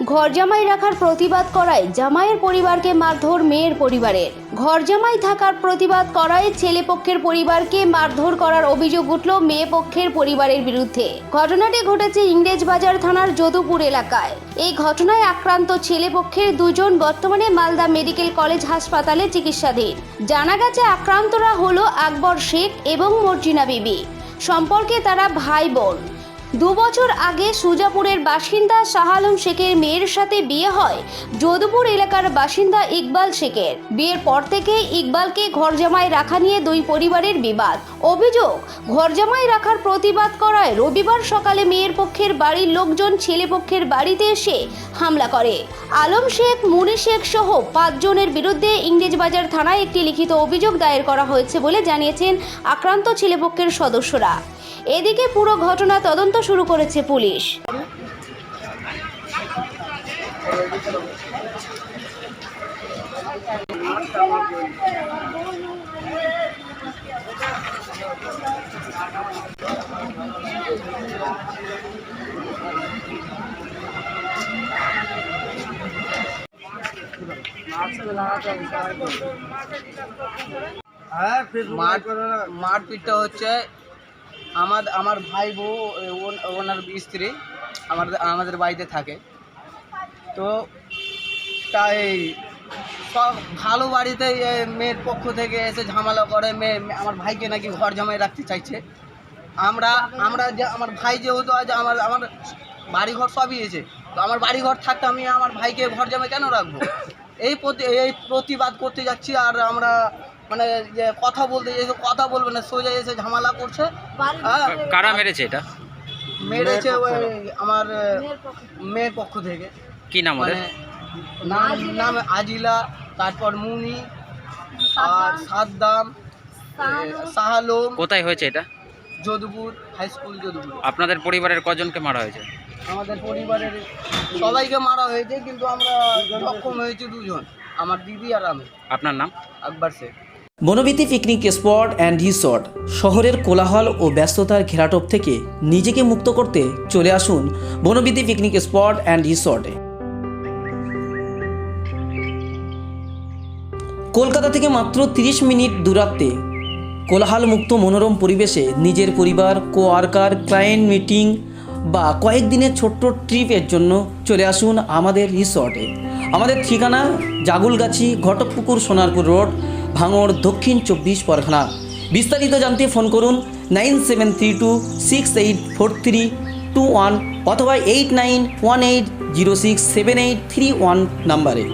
ঘর জামাই রাখার প্রতিবাদ করায় জামাইয়ের পরিবারকে মারধর মেয়ের পরিবারের। ঘর জামাই থাকার প্রতিবাদ করায় ছেলে পক্ষের পরিবারকে মারধর করার অভিযোগ উঠল মেয়ে পক্ষের পরিবারের বিরুদ্ধে। ঘটনাটি ঘটেছে ইংরেজবাজার থানার যদুপুর এলাকায়। এই ঘটনায় আক্রান্ত ছেলে পক্ষের দুজন বর্তমানে মালদা মেডিকেল কলেজ হাসপাতালে চিকিৎসাধীন। জানা গেছে আক্রান্তরা হলো আকবর শেখ এবং মর্জিনা বিবি। সম্পর্কে তারা ভাই বোন। 2 বছর আগে সুজাপুরের বাসিন্দা শাহ আলম শেখের মেয়ের সাথে বিয়ে হয় যদুপুর এলাকার বাসিন্দা ইকবাল শেখের। বিয়ের পর থেকে ইকবালকে ঘর জামাই রাখা নিয়ে দুই পরিবারের বিবাদ। অভিযোগ, ঘর জামাই রাখার প্রতিবাদ করায় রবিবার সকালে মেয়ের পক্ষের বাড়ির লোকজন ছেলে পক্ষের বাড়িতে এসে হামলা করে। আলম শেখ, মুনি শেখ সহ 5 জনের বিরুদ্ধে ইংরেজবাজার থানায় একটি লিখিত অভিযোগ দায়ের করা হয়েছে বলে জানিয়েছেন আক্রান্ত ছেলেপক্ষের সদস্যরা। এদিকে পুরো ঘটনা তদন্ত শুরু করেছে পুলিশ। মারপিটটা হচ্ছে আমার ভাই বউ ওনার স্ত্রী আমাদের বাড়িতে থাকে। তো তাই সব ভালো বাড়িতে মেয়ের পক্ষ থেকে এসে ঝামেলা করে। আমার ভাইকে নাকি ঘর জামাই রাখতে চাইছে। আমরা যে আমার ভাই যেহেতু আজ আমার বাড়িঘর সবই এসে, তো আমার বাড়িঘর থাকতে আমি আমার ভাইকে ঘর জামাই কেন রাখবো? এই প্রতিবাদ করতে যাচ্ছি। আর আমরা মানে যে কথা বলবে না, সোজা এসে ঝামেলা করছে। কারা মেরেছে? এটা মেরেছে আমার মেয়ের পক্ষ থেকে। কি নাম ওদের? নাম আজিলা, তারপর মুনি আর সাদ্দাম, শাহ আলম। কোথায় হয়েছে এটা? Jadupur high school, Jadupur. আপনাদের পরিবারের কজনকে মারা হয়েছে? আমাদের পরিবারের সবাইকে মারা হয়েছে, কিন্তু আমরা সক্ষম হয়েছি 2 জন, আমার দিদি আর আমি। আপনার নাম? Akbar Sheikh. Banabithi picnic spot and resort শহরের কোলাহল ও ব্যস্ততার ঘেরাটোপ থেকে নিজেকে মুক্ত করতে চলে আসুন বনবিথী পিকনিক স্পট অ্যান্ড রিসর্টে। কলকাতা থেকে মাত্র 30 মিনিট দূরত্বে কোলাহল মুক্ত মনোরম পরিবেশে নিজের পরিবার, কোয়ার্কার, ক্লায়েন্ট মিটিং বা কয়েকদিনের ছোট্ট ট্রিপের জন্য চলে আসুন আমাদের রিসর্টে। আমাদের ঠিকানা জাগুলগাছি, ঘটকপুকুর, সোনারপুর রোড, ভাঙড়, দক্ষিণ 24 পরগনা। বিস্তারিত জানতে ফোন করুন 9732684321 অথবা 8918067831 নাম্বারে।